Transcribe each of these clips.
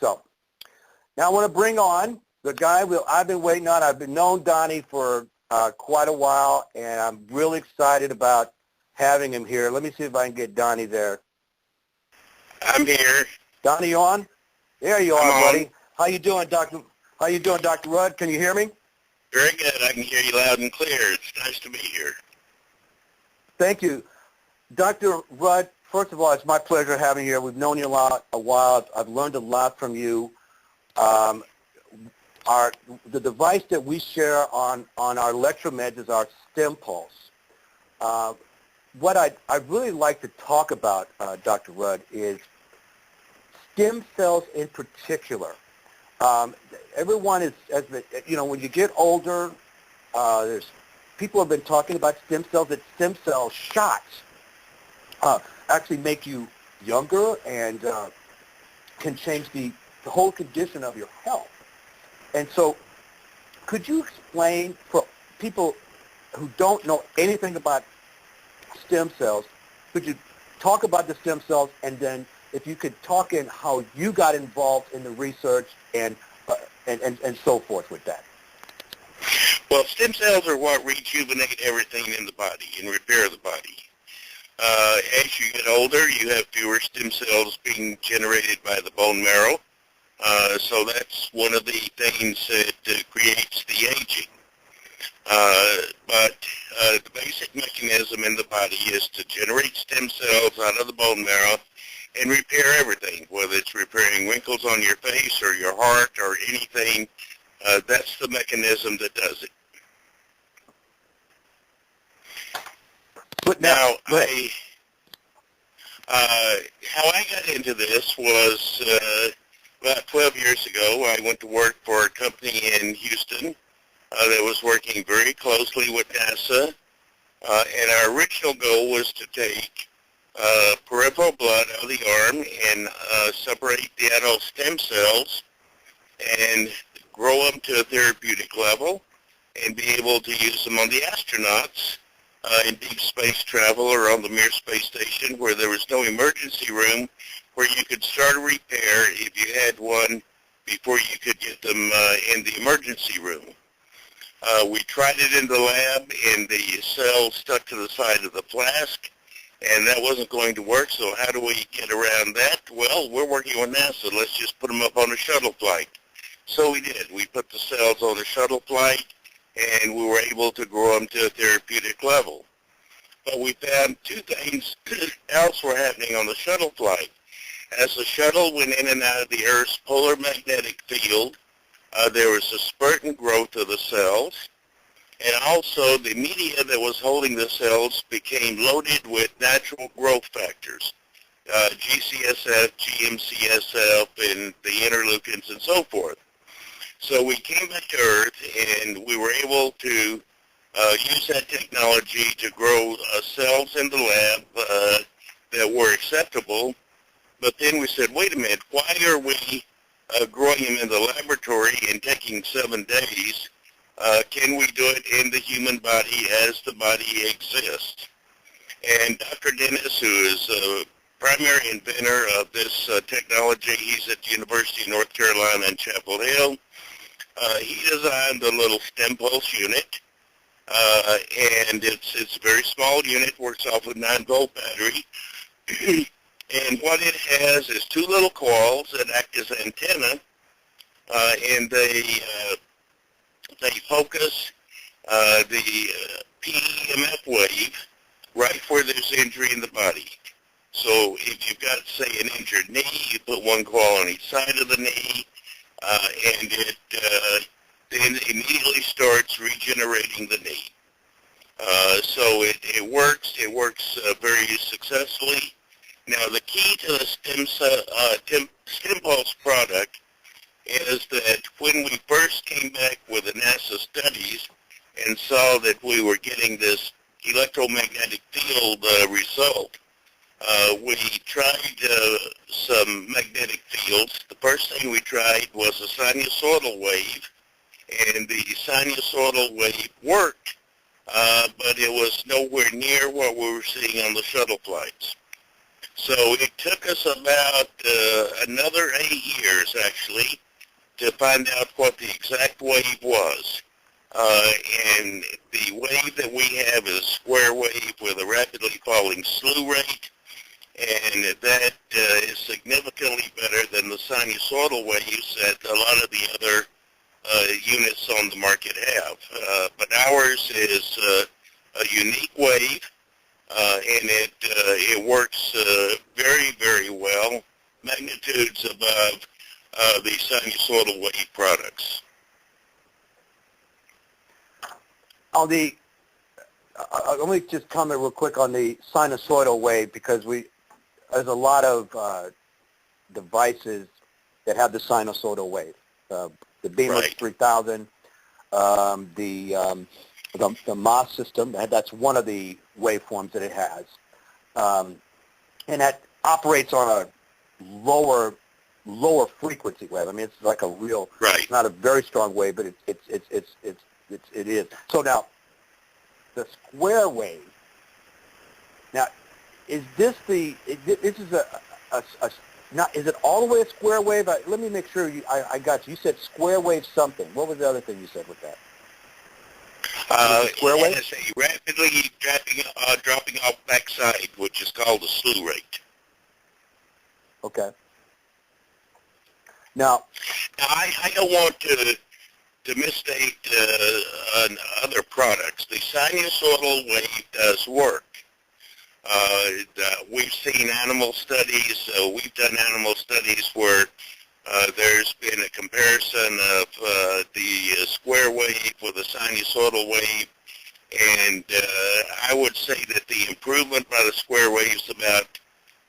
So now I want to bring on the guy I've been waiting on. I've been known Donnie for quite a while, and I'm really excited about having him here. Let me see if I can get Donnie there. I'm here. Donnie, you on? There you are, I'm buddy. on. How you doing, Doctor? How you doing, Dr. Rudd? Can you hear me? Very good. I can hear you loud and clear. It's nice to be here. Thank you. Dr. Rudd, first of all, it's my pleasure having you here. We've known you a while. I've learned a lot from you. The device that we share on our ElectroMeds is our StemPulse. What I'd really like to talk about, Dr. Rudd, is stem cells in particular. Everyone when you get older, people have been talking about stem cells, that stem cell shots actually make you younger and can change the whole condition of your health. And so could you explain for people who don't know anything about stem cells, could you talk about the stem cells, and then if you could talk in how you got involved in the research and so forth with that? Well, stem cells are what rejuvenate everything in the body and repair the body. As you get older, you have fewer stem cells being generated by the bone marrow. So that's one of the things that creates the aging. But the basic mechanism in the body is to generate stem cells out of the bone marrow and repair everything, whether it's repairing wrinkles on your face or your heart or anything. That's the mechanism that does it. But now how I got into this was about 12 years ago. I went to work for a company in Houston that was working very closely with NASA, and our original goal was to take peripheral blood out of the arm and separate the adult stem cells and grow them to a therapeutic level and be able to use them on the astronauts in deep space travel or on the Mir space station, where there was no emergency room where you could start a repair if you had one before you could get them in the emergency room. We tried it in the lab, and the cells stuck to the side of the flask, and that wasn't going to work. So how do we get around that? Well, we're working with NASA. Let's just put them up on a shuttle flight. So we did. We put the cells on a shuttle flight, and we were able to grow them to a therapeutic level. But we found two things else were happening on the shuttle flight. As the shuttle went in and out of the Earth's polar magnetic field, there was a spurt in growth of the cells, and also the media that was holding the cells became loaded with natural growth factors, GCSF, GMCSF, and the interleukins and so forth. So we came back to Earth, and we were able to use that technology to grow cells in the lab that were acceptable. But then we said, wait a minute, why are we growing them in the laboratory and taking 7 days? Can we do it in the human body as the body exists? And Dr. Dennis, who is a primary inventor of this technology, he's at the University of North Carolina in Chapel Hill. He designed a little StemPulse unit, and it's a very small unit, works off a 9-volt battery. And what it has is two little coils that act as antenna, and they focus the PEMF wave right where there's injury in the body. So if you've got, say, an injured knee, you put one coil on each side of the knee, and it then immediately starts regenerating the knee. So it works very successfully. Now, the key to the StemPulse product is that when we first came back with the NASA studies and saw that we were getting this electromagnetic field result, we tried some magnetic fields. The first thing we tried was a sinusoidal wave, and the sinusoidal wave worked, but it was nowhere near what we were seeing on the shuttle flights. So it took us about another 8 years, actually, to find out what the exact wave was. And the wave that we have is a square wave with a rapidly falling slew rate, and that is significantly better than the sinusoidal waves that a lot of the other units on the market have. But ours is a unique wave, and it works very, very well, magnitudes above the sinusoidal wave products. On the, let me just comment real quick on the sinusoidal wave, because there's a lot of devices that have the sinusoidal wave. The Beamer 3000, the MOS system, that's one of the waveforms that it has. And that operates on a lower frequency wave. I mean, it's like a real, it's not a very strong wave, but it is. So now, the square wave. Now, is this is it all the way a square wave? Let me make sure I got you. You said square wave something. What was the other thing you said with that? Square wave? It has a rapidly dropping off backside, which is called the slew rate. Okay. Now I don't want to misstate other products. The sinusoidal wave does work. We've seen animal studies. We've done animal studies where there's been a comparison of the square wave with the sinusoidal wave, and I would say that the improvement by the square wave is about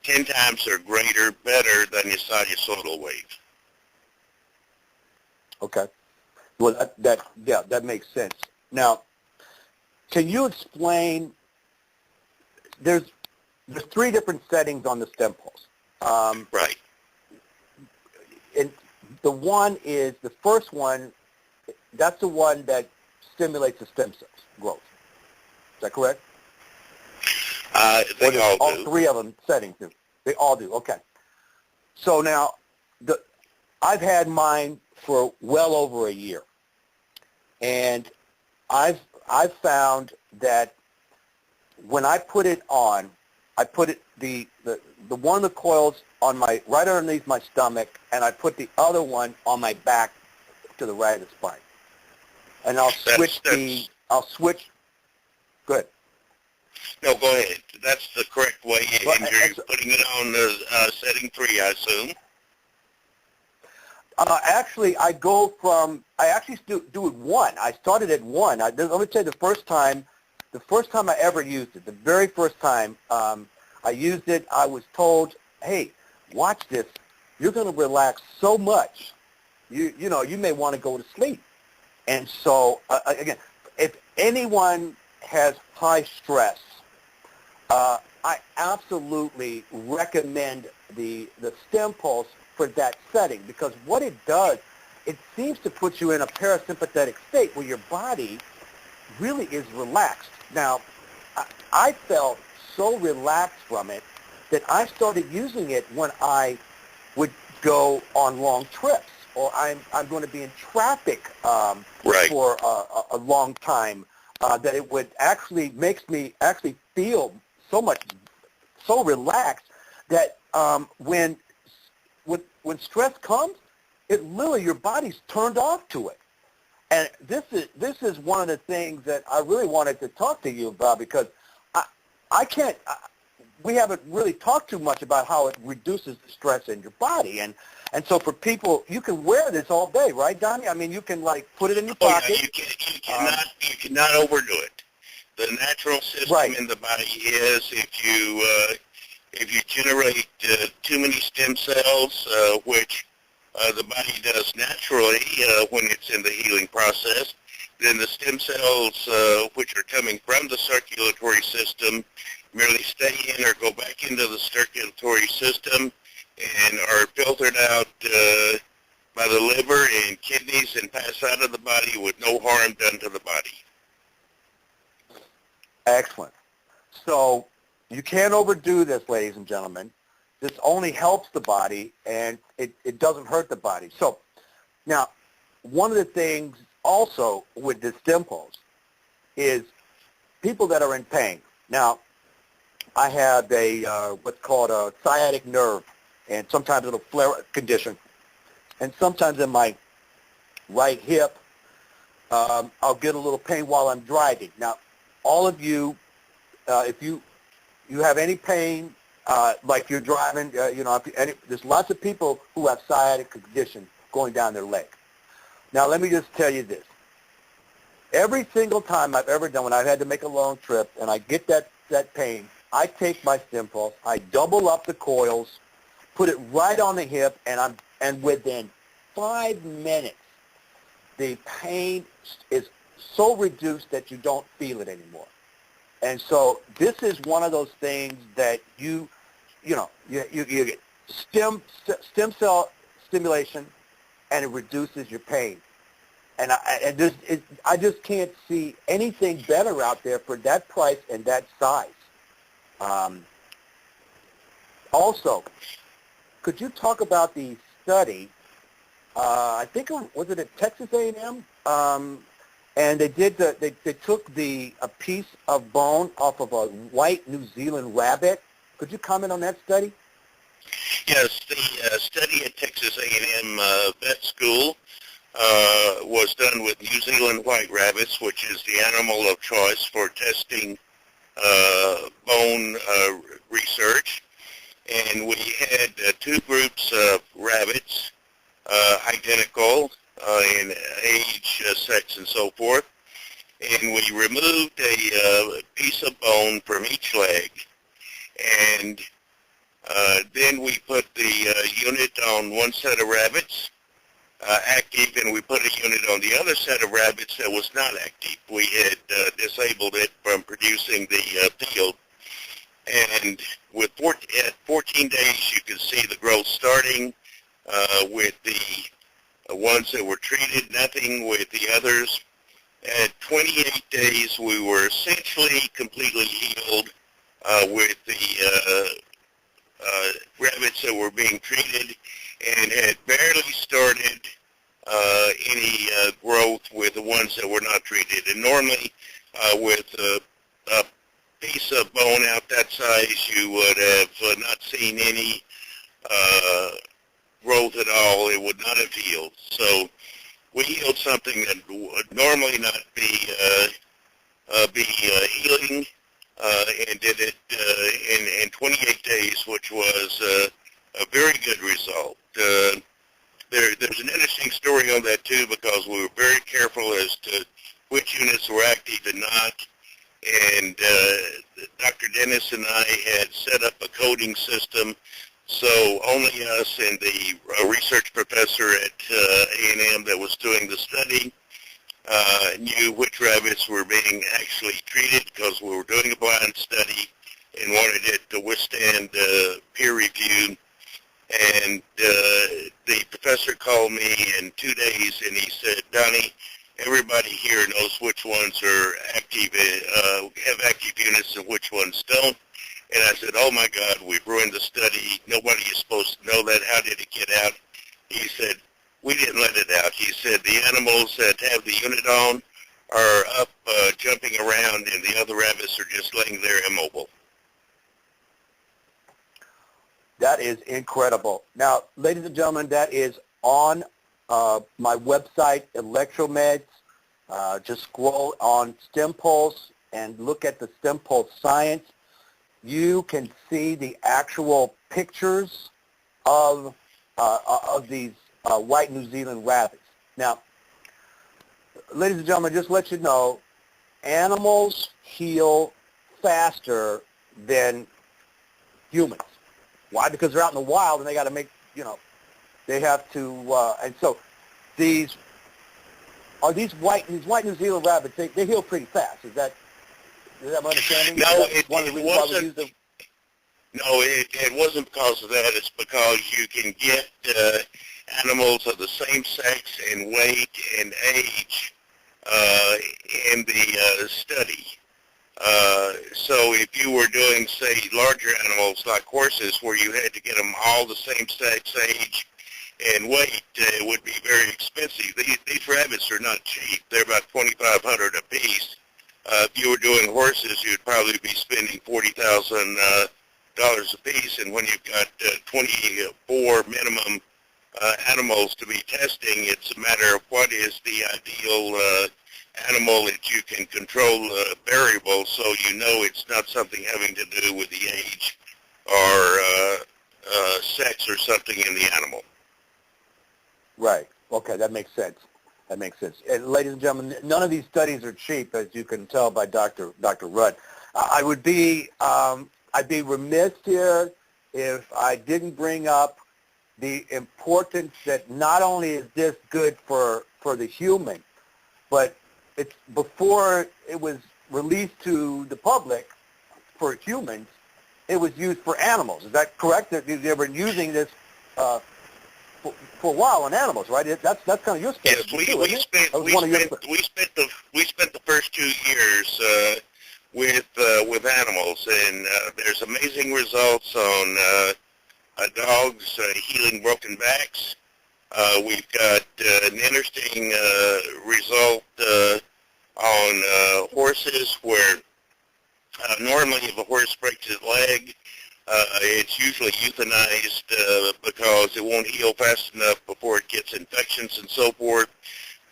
10 times or greater better than the sinusoidal wave. Okay. Well, that makes sense. Now, can you explain? There's 3 different settings on the StemPulse. Right. And the first one, that's the one that stimulates the stem cells growth. Is that correct? They all do. All 3 of them settings do. They all do. Okay. So now, I've had mine for well over a year, and I've found that when I put it on, I put it the one of the coils on my right underneath my stomach, and I put the other one on my back to the right of the spine, and I'll switch. Good. No, go ahead. That's the correct way, and you're putting it on setting 3, I assume. Actually, I actually do it 1. I started at 1. Let me tell you, the first time I ever used it, the very first time I used it, I was told, hey, watch this. You're going to relax so much, you may want to go to sleep. And so, again, if anyone has high stress, I absolutely recommend the StemPulse for that setting, because what it does, it seems to put you in a parasympathetic state where your body really is relaxed. Now, I felt so relaxed from it that I started using it when I would go on long trips, or I'm going to be in traffic for a long time, that it would actually makes me actually feel so relaxed that when stress comes, it literally, your body's turned off to it. And this is one of the things that I really wanted to talk to you about, because we haven't really talked too much about how it reduces the stress in your body. And so for people, you can wear this all day, right, Donnie? I mean, you can put it in your pocket. Yeah, you cannot overdo it. The natural system in the body is if you generate too many stem cells, which the body does naturally when it's in the healing process, then the stem cells which are coming from the circulatory system merely stay in or go back into the circulatory system and are filtered out by the liver and kidneys and pass out of the body with no harm done to the body. Excellent. So you can't overdo this, ladies and gentlemen. this only helps the body, and it doesn't hurt the body. So now, one of the things also with this StemPulse is people that are in pain. Now, I have a what's called a sciatic nerve, and sometimes it'll flare condition, and sometimes in my right hip, I'll get a little pain while I'm driving. Now, all of you, if you have any pain, like you're driving, there's lots of people who have sciatic condition going down their leg. Now, let me just tell you this. Every single time I've ever done, when I've had to make a long trip and I get that pain, I take my StemPulse, I double up the coils, put it right on the hip, and within 5 minutes, the pain is so reduced that you don't feel it anymore. And so this is one of those things that you get stem cell stimulation, and it reduces your pain. And I just can't see anything better out there for that price and that size. Also, could you talk about the study? I think was it at Texas A&M? And they did they took a piece of bone off of a white New Zealand rabbit. Could you comment on that study? Yes, the study at Texas A&M Vet School was done with New Zealand white rabbits, which is the animal of choice for testing bone research. And we had two groups of rabbits, identical in age, sex, and so forth. And we removed a piece of bone from each leg. And then we put the unit on one set of rabbits, active, and we put a unit on the other set of rabbits that was not active. We had disabled it from producing the field. And at 14 days, you can see the growth starting with the ones that were treated, nothing with the others. At 28 days, we were essentially completely healed with the rabbits that were being treated, and had barely started any growth with the ones that were not treated. And normally, with a piece of bone out that size, you would have not seen any growth at all. It would not have healed. So we healed something that would normally not be healing, and did it in 28 days, which was a very good result. There's an interesting story on that too, because we were very careful as to which units were active and not. And Dr. Dennis and I had set up a coding system, so only us and the research professor at A&M that was doing the study knew which rabbits were being actually treated, because we were doing a blind study and wanted it to withstand peer review. And the professor called me in 2 days, and he said, "Donnie, everybody here knows which ones are active, have active units, and which ones don't." And I said, "Oh my God, we've ruined the study. Nobody is supposed to know that. How did it get out?" He said, "We didn't let it out." He said, "The animals that have the unit on are up jumping around, and the other rabbits are just laying there immobile." That is incredible. Now, ladies and gentlemen, that is on my website, ElectroMeds. Just scroll on StemPulse and look at the StemPulse science. You can see the actual pictures of these white New Zealand rabbits. Now, ladies and gentlemen, just to let you know, animals heal faster than humans. Why? Because they're out in the wild and they got to make, they have to, and so these white New Zealand rabbits, they heal pretty fast. Is that my understanding? No, it wasn't because of that. It's because you can get animals of the same sex and weight and age in the study. So if you were doing, say, larger animals like horses, where you had to get them all the same sex, age, and weight, it would be very expensive. These rabbits are not cheap. They're about $2,500 a piece. If you were doing horses, you'd probably be spending $40,000 a piece, and when you've got 24 minimum animals to be testing, it's a matter of what is the ideal animal that you can control variables, so you know it's not something having to do with the age or sex or something in the animal. Right. Okay, that makes sense. That makes sense. And ladies and gentlemen, none of these studies are cheap, as you can tell by Dr. Rudd. I'd be remiss here if I didn't bring up the importance that not only is this good for the human, but it's before it was released to the public for humans, it was used for animals. Is that correct? That they've been using this for a while on animals, right? That's kind of your specialty. Yes, we spent the first 2 years with animals, and there's amazing results on dogs healing broken backs. We've got an interesting result on horses where normally if a horse breaks his leg, it's usually euthanized because it won't heal fast enough before it gets infections and so forth.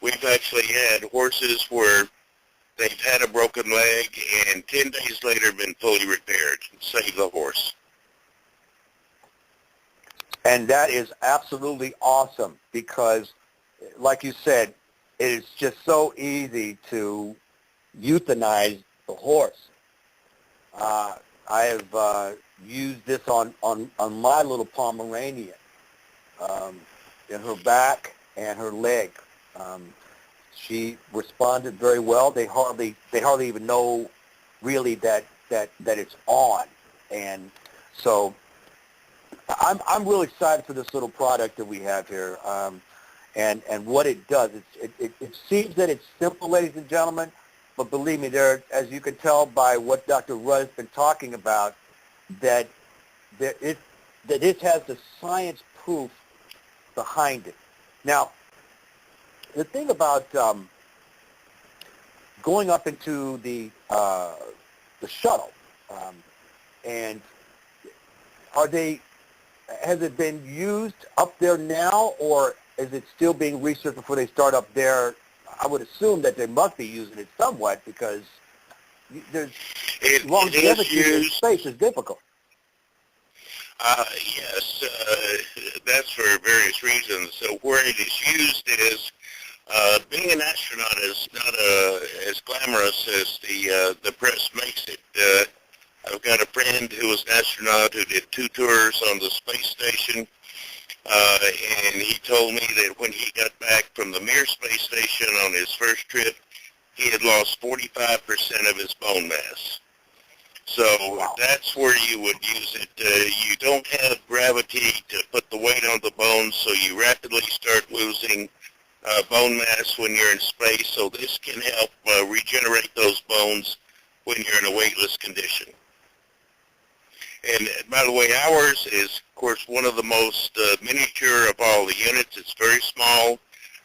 We've actually had horses where they've had a broken leg and 10 days later been fully repaired and saved the horse. And that is absolutely awesome because, like you said, it is just so easy to euthanize the horse. I have used this on my little Pomeranian, in her back and her leg. She responded very well. They hardly even know really that it's on, and so I'm really excited for this little product that we have here, and what it does. It seems that it's simple, ladies and gentlemen, but believe me, as you can tell by what Dr. Rudd has been talking about, that it has the science proof behind it. Now, the thing about going up into the shuttle, and has it been used up there now, or is it still being researched before they start up there? I would assume that they must be using it somewhat because longevity in space is difficult. Yes, that's for various reasons. So where it is used is being an astronaut is not as glamorous as the press makes it. I've got a friend who was an astronaut who did 2 tours on the space station, and he told me that when he got back from the Mir space station on his first trip, he had lost 45% of his bone mass. So wow. That's where you would use it. You don't have gravity to put the weight on the bones, so you rapidly start losing bone mass when you're in space. So this can help regenerate those bones when you're in a weightless condition. And by the way, ours is, of course, one of the most miniature of all the units. It's very small,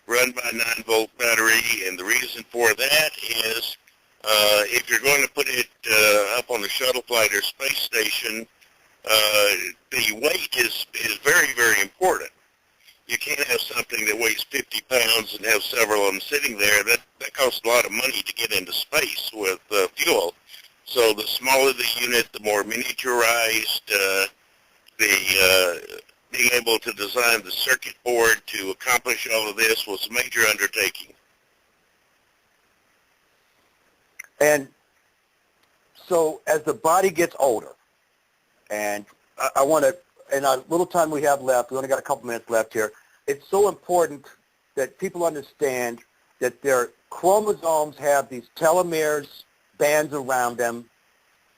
run by a 9-volt battery, and the reason for that is if you're going to put it up on the shuttle flight or space station, the weight is very, very important. You can't have something that weighs 50 pounds and have several of them sitting there. That costs a lot of money to get into space with fuel. So the smaller the unit, the more miniaturized, being able to design the circuit board to accomplish all of this was a major undertaking. And so as the body gets older, and I want to, in a little time we have left, we only got a couple minutes left here, it's so important that people understand that their chromosomes have these telomeres, bands around them,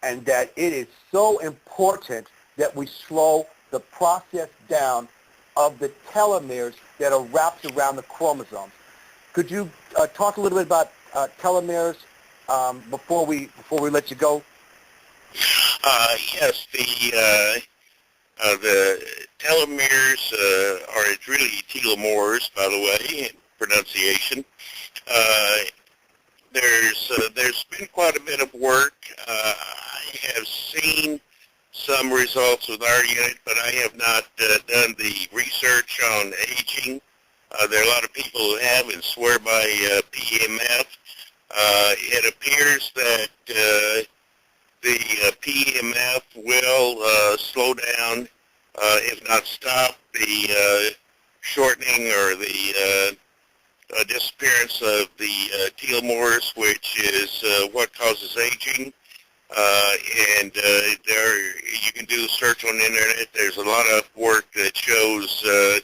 and that it is so important that we slow the process down of the telomeres that are wrapped around the chromosomes. Could you talk a little bit about telomeres before we let you go? Yes, the telomeres are really telomeres, by the way, in pronunciation. There's been quite a bit of work. I have seen some results with our unit, but I have not done the research on aging. There are a lot of people who have and swear by PEMF. It appears that the PEMF will slow down, if not stop, the shortening or the disappearance of the telomeres, which is what causes aging. And you can do a search on the internet. There's a lot of work that shows the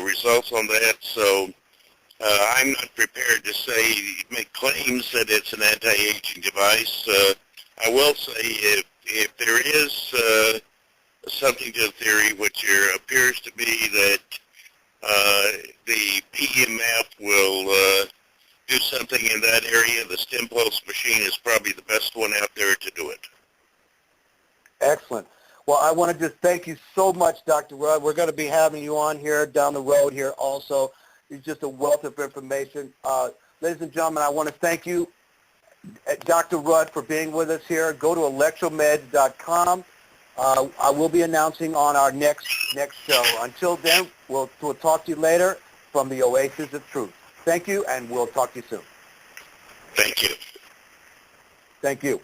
results on that. So I'm not prepared to make claims that it's an anti-aging device. I will say if there is something to the theory, which appears to be that the PEMF will do something in that area, the StemPulse machine is probably the best one out there to do it. Excellent. Well, I want to just thank you so much, Dr. Rudd. We're going to be having you on here down the road here also. It's just a wealth of information. Ladies and gentlemen, I want to thank you, Dr. Rudd, for being with us here. Go to electromeds.com. I will be announcing on our next show. Until then, we'll talk to you later from the Oasis of Truth. Thank you, and we'll talk to you soon. Thank you. Thank you.